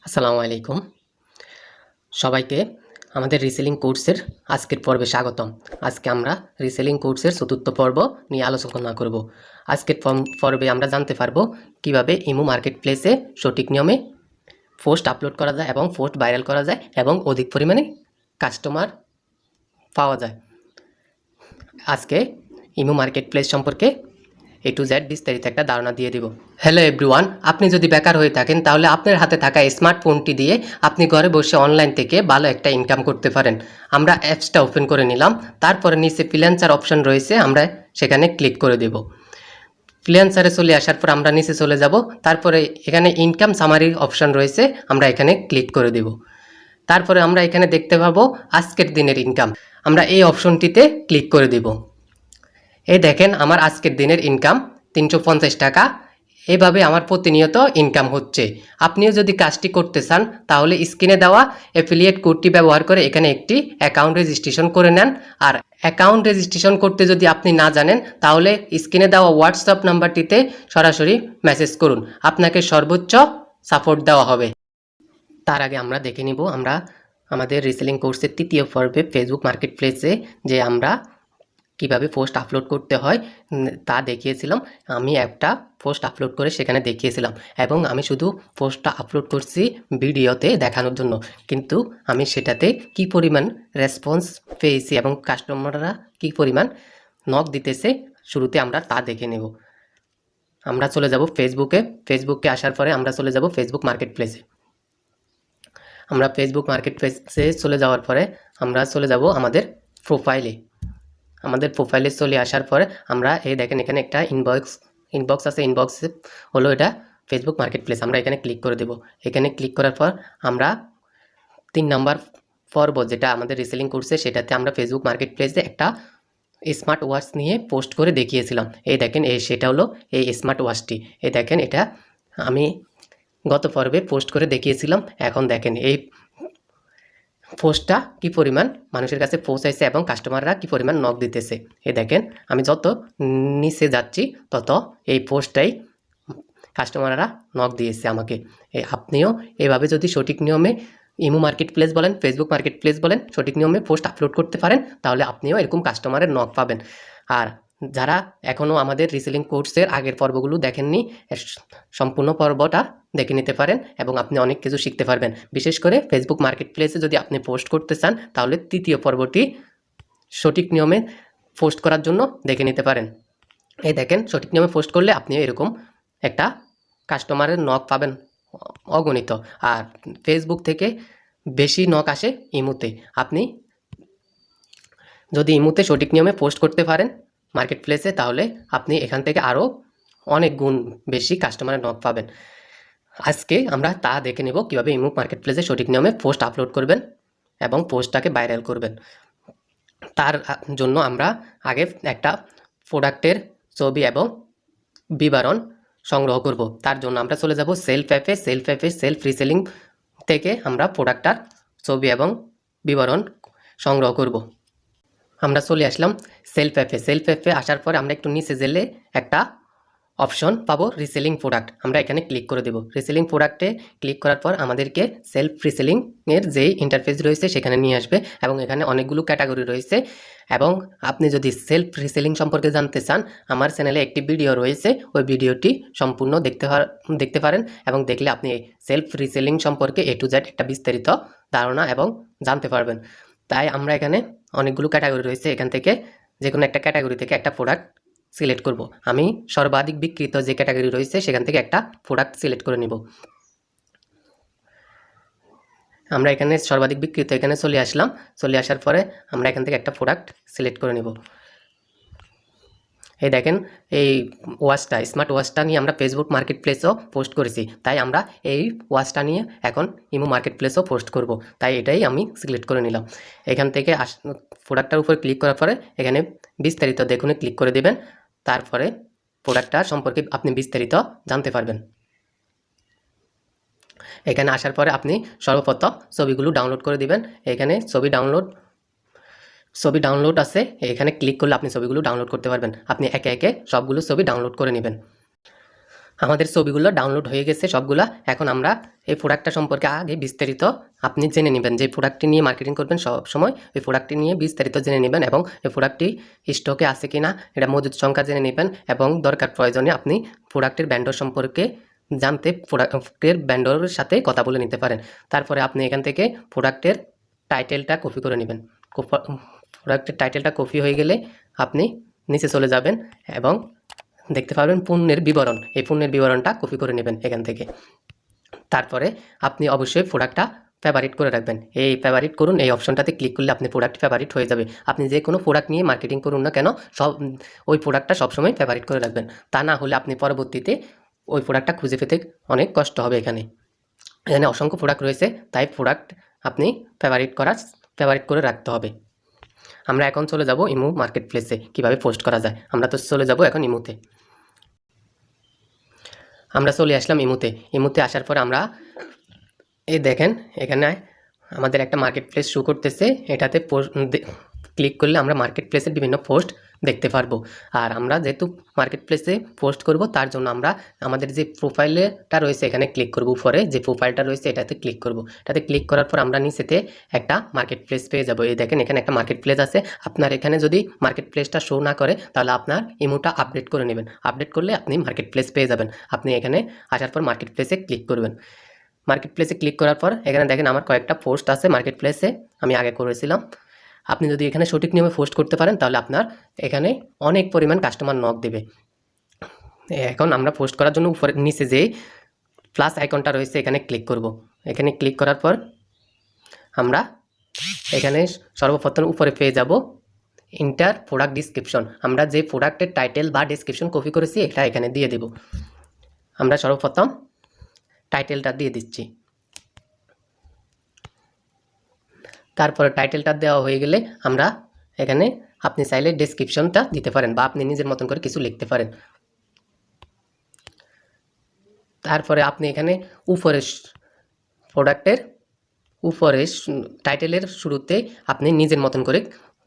আসসালামু আলাইকুম সবাইকে আমাদের রিসেলিং কোর্সের আজকের পর্বে স্বাগতম। আজকে আমরা রিসেলিং কোর্সের চতুর্থ পর্ব নিয়ে আলোচনা করব। আজকের পর্বে আমরা জানতে পারবো কিভাবে ইমো মার্কেট প্লেসে সঠিক নিয়মে পোস্ট আপলোড করা যায় এবং পোস্ট ভাইরাল করা যায় এবং অধিক পরিমাণে কাস্টমার পাওয়া যায়। আজকে ইমো মার্কেট প্লেস সম্পর্কে A to Z বিস্তারিত একটা ধারণা দিয়ে দিব। হ্যালো এভরিওয়ান, আপনি যদি বেকার হয়ে থাকেন তাহলে আপনার হাতে থাকা স্মার্টফোনটি দিয়ে আপনি ঘরে বসে অনলাইন থেকে ভালো একটা ইনকাম করতে পারেন। আমরা অ্যাপসটা ওপেন করে নিলাম, তারপরে নিচে ফ্রিল্যান্সার অপশন রয়েছে, আমরা সেখানে ক্লিক করে দেব। ফ্রিল্যান্সারে চলে আসার পর আমরা নিচে চলে যাব, তারপরে এখানে ইনকাম সামারি অপশন রয়েছে, আমরা এখানে ক্লিক করে দেব। তারপরে আমরা এখানে দেখতে পাবো আজকের দিনের ইনকাম, আমরা এই অপশনটিতে ক্লিক করে দেব। এই দেখেন আমার আজকের দিনের ইনকাম 350 টাকা। এভাবে আমার প্রতিনিয়ত ইনকাম হচ্ছে। আপনিও যদি কাজটি করতে চান তাহলে স্ক্রিনে দেওয়া অ্যাফিলিয়েট কোডটি ব্যবহার করে এখানে একটি অ্যাকাউন্ট রেজিস্ট্রেশন করে নেন। আর অ্যাকাউন্ট রেজিস্ট্রেশন করতে যদি আপনি না জানেন তাহলে স্ক্রিনে দেওয়া হোয়াটসঅ্যাপ নাম্বারটিতে সরাসরি মেসেজ করুন, আপনাকে সর্বোচ্চ সাপোর্ট দেওয়া হবে। তার আগে আমরা দেখে নিব আমরা আমাদের রিসেলিং কোর্সের তৃতীয় পর্বে ফেসবুক মার্কেট প্লেসে যে আমরা কিভাবে পোস্ট আপলোড করতে হয় তা দেখিয়েছিলাম। আমি একটা পোস্ট আপলোড করে সেখানে দেখিয়েছিলাম এবং আমি শুধু পোস্টটা আপলোড করছি ভিডিওতে দেখানোর জন্য, কিন্তু আমি সেটাতে কি পরিমাণ রেসপন্স পেয়েছি এবং কাস্টমাররা কি পরিমাণ নক দিতেছে শুরুতে আমরা তা দেখে নেব। আমরা চলে যাব ফেসবুকে আসার পরে আমরা চলে যাব ফেসবুক মার্কেট প্লেসে। আমরা ফেসবুক মার্কেট প্লেসে চলে যাওয়ার পরে আমরা চলে যাব আমাদের প্রোফাইলে চলে আসার পরে আমরা এই দেখেন এখানে একটা ইনবক্স আছে, ইনবক্সে হলো এটা ফেসবুক মার্কেট প্লেস। আমরা এখানে ক্লিক করে দেব। এখানে ক্লিক করার পর আমরা 3 নম্বর পর্ব যেটা আমাদের রিসেলিং কোর্সে, সেটাতে আমরা ফেসবুক মার্কেট প্লেসে একটা স্মার্ট ওয়াচ নিয়ে পোস্ট করে দেখিয়েছিলাম। এই দেখেন সেটা হলো এই স্মার্ট ওয়াচটি। এই দেখেন এটা আমি গত পর্বে পোস্ট করে দেখিয়েছিলাম। এখন দেখেন এই পোস্টটা কি পরিমাণ মানুষের কাছে পৌঁছাইছে এবং কাস্টমাররা কি পরিমাণ নক দিতেছে। এই দেখেন আমি যত নিচে যাচ্ছি তত এই পোস্টটাই কাস্টমাররা নক দিয়েছে আমাকে। আপনিও এভাবে যদি সঠিক নিয়মে ইমো মার্কেট প্লেস বলেন, ফেসবুক মার্কেট প্লেস বলেন, সঠিক নিয়মে পোস্ট আপলোড করতে পারেন তাহলে আপনিও এরকম কাস্টমারের নক পাবেন। আর যারা এখনও আমাদের রিসেলিং কোর্সের আগের পর্বগুলো দেখেননি, সম্পূর্ণ পর্বটা দেখে নিতে পারেন এবং আপনি অনেক কিছু শিখতে পারবেন। বিশেষ করে ফেসবুক মার্কেট প্লেসে যদি আপনি পোস্ট করতে চান তাহলে তৃতীয় পর্বটি সঠিক নিয়মে পোস্ট করার জন্য দেখে নিতে পারেন। এই দেখেন সঠিক নিয়মে পোস্ট করলে আপনিও এরকম একটা কাস্টমারের নক পাবেন অগণিত। আর ফেসবুক থেকে বেশি নক আসে ইমোতে। আপনি যদি ইমোতে সঠিক নিয়মে পোস্ট করতে পারেন মার্কেট প্লেসে তাহলে আপনি এখান থেকে আরও অনেক গুণ বেশি কাস্টমারের নক পাবেন। আজকে আমরা তা দেখে নেব কীভাবে ইমো মার্কেট প্লেসে সঠিক নিয়মে পোস্ট আপলোড করবেন এবং পোস্টটাকে ভাইরাল করবেন। তার জন্য আমরা আগে একটা প্রোডাক্টের ছবি এবং বিবরণ সংগ্রহ করব। তার জন্য আমরা চলে যাব সেলফ রিসেলিং থেকে আমরা প্রোডাক্টটার ছবি এবং বিবরণ সংগ্রহ করব। আমরা চলে আসলাম সেলফ অ্যাপে আসার পরে আমরা একটু নিচে গেলে একটা অপশন পাবো রিসেলিং প্রোডাক্ট, আমরা এখানে ক্লিক করে দেব। রিসেলিং প্রোডাক্টে ক্লিক করার পর আমাদেরকে সেলফ রিসেলিংয়ের যেই ইন্টারফেস রয়েছে সেখানে নিয়ে আসবে এবং এখানে অনেকগুলো ক্যাটাগরি রয়েছে। এবং আপনি যদি সেলফ রিসেলিং সম্পর্কে জানতে চান আমার চ্যানেলে একটি ভিডিও রয়েছে, ওই ভিডিওটি সম্পূর্ণ দেখতে পারেন এবং দেখলে আপনি সেলফ রিসেলিং সম্পর্কে A to Z একটা বিস্তারিত ধারণা এবং জানতে পারবেন। তাই আমরা এখানে অনেকগুলো ক্যাটাগরি রয়েছে, এখান থেকে যে কোনো একটা ক্যাটাগরি থেকে একটা প্রোডাক্ট সিলেক্ট করব। আমি সর্বাধিক বিক্রিত যে ক্যাটাগরি রয়েছে সেখান থেকে একটা প্রোডাক্ট সিলেক্ট করে নিব। আমরা এখানে সর্বাধিক বিক্রিত এখানে চলে আসলাম। চলে আসার পরে আমরা এখান থেকে একটা প্রোডাক্ট সিলেক্ট করে নিব। এই দেখেন এই ওয়াচটা, স্মার্ট ওয়াচটা নিয়ে আমরা ফেসবুক মার্কেট প্লেসও পোস্ট করেছি, তাই আমরা এই ওয়াচটা নিয়ে এখন ইমো মার্কেট প্লেসও পোস্ট করব। তাই এটাই আমি সিলেক্ট করে নিলাম। এখান থেকে প্রোডাক্টটার উপর ক্লিক করার পরে এখানে বিস্তারিত দেখুনে ক্লিক করে দেবেন। তারপরে প্রোডাক্টটা সম্পর্কে আপনি বিস্তারিত জানতে পারবেন। এখানে আসার পরে আপনি সর্বপ্রথম ছবিগুলো ডাউনলোড করে দিবেন। এখানে ছবি ডাউনলোড আছে, এখানে ক্লিক করলে আপনি ছবিগুলো ডাউনলোড করতে পারবেন। আপনি একে একে সবগুলো ছবি ডাউনলোড করে নেবেন। আমাদের ছবিগুলো ডাউনলোড হয়ে গেছে সবগুলা। এখন আমরা এই প্রোডাক্টটা সম্পর্কে আগে বিস্তারিত আপনি জেনে নেবেন। যে প্রোডাক্টটি নিয়ে মার্কেটিং করবেন সব সময় এই প্রোডাক্টটি নিয়ে বিস্তারিত জেনে নেবেন এবং এই প্রোডাক্টটি স্টকে আছে কিনা এটা মজুদ সংখ্যা জেনে নেবেন এবং দরকার প্রয়োজনে আপনি প্রোডাক্টের ব্যান্ডর সম্পর্কে জানতে প্রোডাক্টের ব্যান্ডরের সাথে কথা বলে নিতে পারেন। তারপরে আপনি এখান থেকে প্রোডাক্টের টাইটেলটা কপি করে নেবেন। প্রোডাক্টের টাইটেলটা কপি হয়ে গেলে আপনি নিচে চলে যাবেন এবং দেখতে পাবেন পণ্যের বিবরণ। এই পণ্যের বিবরণটা কপি করে নেবেন এখান থেকে। তারপরে আপনি অবশ্যই প্রোডাক্টটা ফেভারিট করে রাখবেন। এই ফেভারিট করুন এই অপশনটাতে ক্লিক করলে আপনি প্রোডাক্ট ফেভারিট হয়ে যাবে। আপনি যে কোনো প্রোডাক্ট নিয়ে মার্কেটিং করুন না কেন ওই প্রোডাক্টটা সবসময় ফেভারিট করে রাখবেন। তা না হলে আপনি পরবর্তীতে ওই প্রোডাক্টটা খুঁজে পেতে অনেক কষ্ট হবে। এখানে অসংখ্য প্রোডাক্ট রয়েছে, তাই প্রোডাক্ট আপনি ফেভারিট করে রাখতে হবে। আমরা এখন চলে যাব ইমো মার্কেট প্লেসে কীভাবে পোস্ট করা যায়। আমরা তো চলে যাব এখন ইমোতে। আমরা চলে আসলাম ইমোতে আসার পর আমরা এই দেখেন এখানে আমাদের একটা মার্কেট প্লেস শো করতেছে। এটাতে ক্লিক করলে আমরা মার্কেট প্লেসের বিভিন্ন পোস্ট দেখতে পারবো। আর আমরা যেহেতু মার্কেট প্লেসে পোস্ট করব তার জন্য আমরা আমাদের যে প্রোফাইলটা রয়েছে এখানে ক্লিক করব। উপরে যে প্রোফাইলটা রয়েছে এটাতে ক্লিক করব। এটাতে ক্লিক করার পর আমরা নিচেতে একটা মার্কেট প্লেস পেয়ে যাব। এই দেখেন এখানে একটা মার্কেট প্লেস আছে। আপনার এখানে যদি মার্কেট প্লেসটা শো না করে তাহলে আপনার ইমোটা আপডেট করে নেবেন। আপডেট করলে আপনি মার্কেট প্লেস পেয়ে যাবেন। আপনি এখানে আসার পর মার্কেট প্লেসে ক্লিক করবেন। মার্কেট প্লেসে ক্লিক করার পর এখানে দেখেন আমার কয়েকটা পোস্ট আছে মার্কেট প্লেসে, আমি আগে করেছিলাম। আপনি যদি এখানে সঠিক নিয়মে পোস্ট করতে পারেন তাহলে আপনার এখানে অনেক পরিমাণ কাস্টমার নক দেবে। এখন আমরা পোস্ট করার জন্য উপরে নিচে যে প্লাস আইকনটা রয়েছে এখানে ক্লিক করব। এখানে ক্লিক করার পর আমরা এখানে সর্বপ্রথম উপরে পেয়ে যাব ইন্টার প্রোডাক্ট ডিসক্রিপশন। আমরা যে প্রোডাক্টের টাইটেল বা ডিসক্রিপশন কপি করেছি এটা এখানে দিয়ে দেব। আমরা সর্বপ্রথম টাইটেলটা দিয়ে দিচ্ছি। তারপরে টাইটেলটা দেওয়া হয়ে গেলে আমরা এখানে আপনি চাইলে ডেসক্রিপশনটা দিতে পারেন বা আপনি নিজের মতন করে কিছু লিখতে পারেন। তারপরে আপনি এখানে উপরে প্রোডাক্টের উপরে টাইটেলের শুরুতে আপনি নিজের মতন করে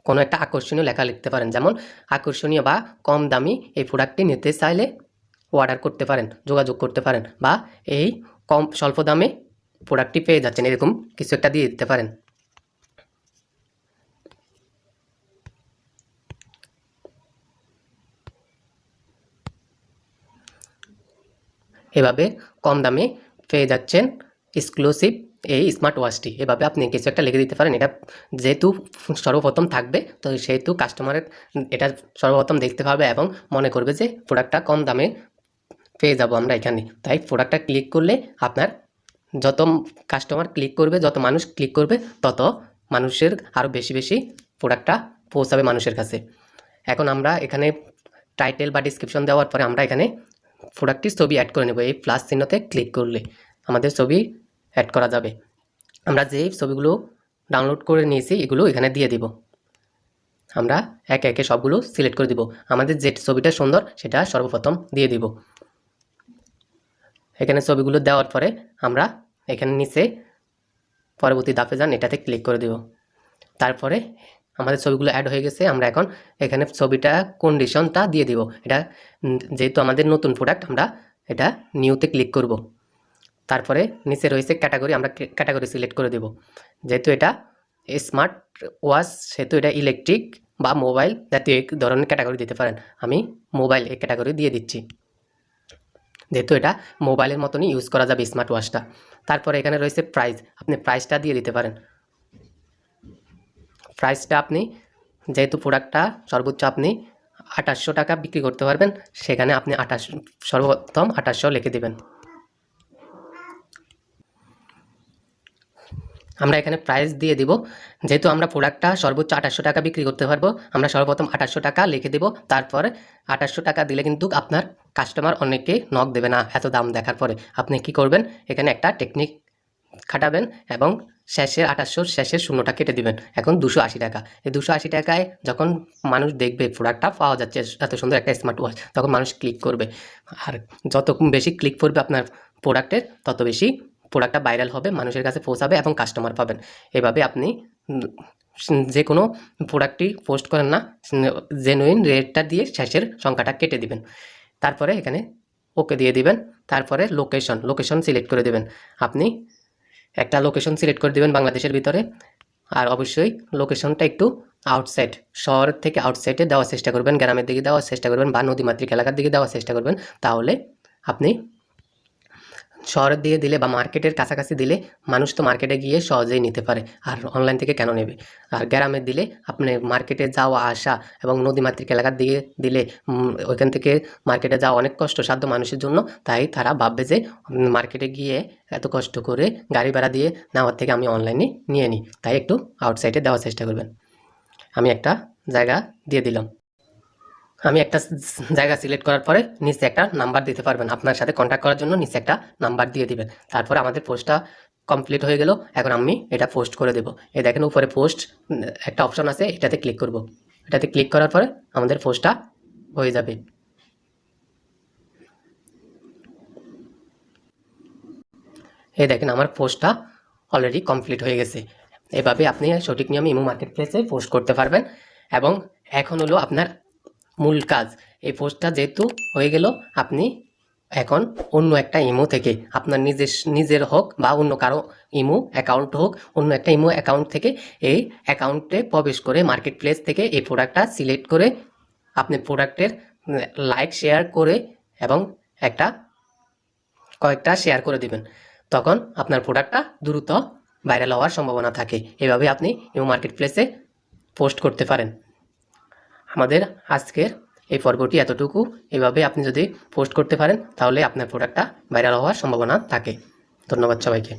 কোনো একটা আকর্ষণীয় লেখা লিখতে পারেন। যেমন আকর্ষণীয় বা কম দামি এই প্রোডাক্টটি নিতে চাইলে অর্ডার করতে পারেন, যোগাযোগ করতে পারেন, বা এই স্বল্প দামে প্রোডাক্টটি পেয়ে যাচ্ছেন, এরকম কিছু একটা দিয়ে দিতে পারেন। এভাবে কম দামে পেয়ে যাচ্ছেন এক্সক্লুসিভ এই স্মার্ট ওয়াচটি। এভাবে আপনি কিছু একটা লিখে দিতে পারেন। এটা যেহেতু সর্বপ্রথম থাকবে তো সেহেতু কাস্টমারের এটা সর্বপ্রথম দেখতে পাবে এবং মনে করবে যে প্রোডাক্টটা কম দামে পেয়ে যাব আমরা এখানে। তাই প্রোডাক্টটা ক্লিক করলে আপনার যত কাস্টমার ক্লিক করবে, যত মানুষ ক্লিক করবে, তত মানুষের আরও বেশি বেশি প্রোডাক্টটা পৌঁছাবে মানুষের কাছে। এখন আমরা এখানে টাইটেল বা ডিসক্রিপশন দেওয়ার পরে আমরা এখানে প্রোডাক্টটির ছবি অ্যাড করে নেব। এই প্লাস চিহ্নতে ক্লিক করলে আমাদের ছবি অ্যাড করা যাবে। আমরা যে ছবিগুলো ডাউনলোড করে নিয়েছি এগুলো এখানে দিয়ে দিব। আমরা একে একে সবগুলো সিলেক্ট করে দিব। আমাদের যে ছবিটা সুন্দর সেটা সর্বপ্রথম দিয়ে দিব। এখানে ছবিগুলো দেওয়ার পরে আমরা এখানে নিচে পরবর্তী ধাপে যান, এটাতে ক্লিক করে দেব। তারপরে আমাদের ছবিগুলো অ্যাড হয়ে গেছে। আমরা এখন এখানে ছবিটা কন্ডিশনটা দিয়ে দিব। এটা যেহেতু আমাদের নতুন প্রোডাক্ট আমরা এটা নিউতে ক্লিক করব। তারপরে নিচে রয়েছে ক্যাটাগরি, আমরা ক্যাটাগরি সিলেক্ট করে দেব। যেহেতু এটা স্মার্ট ওয়াচ সেহেতু এটা ইলেকট্রিক বা মোবাইল জাতীয় এক ধরনের ক্যাটাগরি দিতে পারেন। আমি মোবাইল এই ক্যাটাগরি দিয়ে দিচ্ছি, যেহেতু এটা মোবাইলের মতনই ইউজ করা যাবে স্মার্ট ওয়াচটা। তারপরে এখানে রয়েছে প্রাইস, আপনি প্রাইসটা দিয়ে দিতে পারেন। প্রাইসটা আপনি যেহেতু প্রোডাক্টটা সর্বোচ্চ আপনি 2800 টাকা বিক্রি করতে পারবেন, সেখানে আপনি সর্বপ্রথম 2800 লিখে দেবেন। আমরা এখানে প্রাইস দিয়ে দিব। যেহেতু আমরা প্রোডাক্টটা সর্বোচ্চ 2800 টাকা বিক্রি করতে পারবো, আমরা সর্বপ্রথম 2800 টাকা লিখে দেব। তারপরে 2800 টাকা দিলে কিন্তু আপনার কাস্টমার অনেকে নক দেবে না এত দাম দেখার পরে। আপনি কি করবেন, এখানে একটা টেকনিক খাটাবেন এবং শেষের 2800 শেষের শূন্যটা কেটে দিবেন। এখন 280 টাকা। এই 280 টাকায় যখন মানুষ দেখবে প্রোডাক্টটা পাওয়া যাচ্ছে এত সুন্দর একটা স্মার্ট ওয়াচ, তখন মানুষ ক্লিক করবে। আর যত বেশি ক্লিক করবে আপনার প্রোডাক্টের, তত বেশি প্রোডাক্টটা ভাইরাল হবে, মানুষের কাছে পৌঁছাবে এবং কাস্টমার পাবেন। এভাবে আপনি যে কোনো প্রোডাক্টই পোস্ট করেন না, জেনুইন রেটটা দিয়ে শেষের সংখ্যাটা কেটে দিবেন। তারপরে এখানে ওকে দিয়ে দিবেন। তারপরে লোকেশন সিলেক্ট করে দেবেন। আপনি একটা লোকেশন সিলেক্ট করে দেবেন বাংলাদেশের ভিতরে, আর অবশ্যই লোকেশনটা একটু আউটসাইড, শহর থেকে আউটসাইডে দেওয়ার চেষ্টা করবেন, গ্রামের দিকে দেওয়ার চেষ্টা করবেন বা নদীমাতৃক এলাকার দিকে দেওয়ার চেষ্টা করবেন। তাহলে আপনি শহরের দিকে দিলে বা মার্কেটের কাছাকাছি দিলে মানুষ তো মার্কেটে গিয়ে সহজেই নিতে পারে, আর অনলাইন থেকে কেন নেবে। আর গ্রামে দিলে আপনি মার্কেটে যাওয়া আসা এবং নদীমাতৃক এলাকার দিকে দিলে ওইখান থেকে মার্কেটে যাওয়া অনেক কষ্টসাধ্য মানুষের জন্য। তাই তারা ভাববে যে মার্কেটে গিয়ে এত কষ্ট করে গাড়ি ভাড়া দিয়ে নেওয়ার থেকে আমি অনলাইনে নিয়ে নিই। তাই একটু আউটসাইডে দেওয়ার চেষ্টা করবেন। আমি একটা জায়গা দিয়ে দিলাম। আমি একটা জায়গা সিলেক্ট করার পরে নিচে একটা নাম্বার দিতে পারবেন। আপনার সাথে কন্ট্যাক্ট করার জন্য নিচে একটা নাম্বার দিয়ে দিবেন। তারপর আমাদের পোস্টটা কমপ্লিট হয়ে গেল। এখন আমি এটা পোস্ট করে দেব। এই দেখেন উপরে পোস্ট একটা অপশন আছে, এটাতে ক্লিক করব। এটাতে ক্লিক করার পরে আমাদের পোস্টটা হয়ে যাবে। এই দেখেন আমার পোস্টটা অলরেডি কমপ্লিট হয়ে গেছে। এভাবে আপনি সঠিক নিয়মে ইমো মার্কেট প্লেসে পোস্ট করতে পারবেন। এবং এখন হলো আপনার মূল কাজ। এই পোস্টটা যেহেতু হয়ে গেল, আপনি এখন অন্য একটা ইমো থেকে আপনার নিজের হোক বা অন্য কারো ইমো অ্যাকাউন্ট হোক, অন্য একটা ইমো অ্যাকাউন্ট থেকে এই অ্যাকাউন্টে প্রবেশ করে মার্কেট প্লেস থেকে এই প্রোডাক্টটা সিলেক্ট করে আপনি প্রোডাক্টের লাইক শেয়ার করে এবং কয়েকটা শেয়ার করে দিবেন। তখন আপনার প্রোডাক্টটা দ্রুত ভাইরাল হওয়ার সম্ভাবনা থাকে। এভাবে আপনি ইমো মার্কেট প্লেসে পোস্ট করতে পারেন। আমাদের আজকের এই পর্বটি এতটুকু। এভাবে আপনি যদি পোস্ট করতে পারেন তাহলে আপনার প্রোডাক্টটা ভাইরাল হওয়ার সম্ভাবনা থাকে। ধন্যবাদ সবাইকে।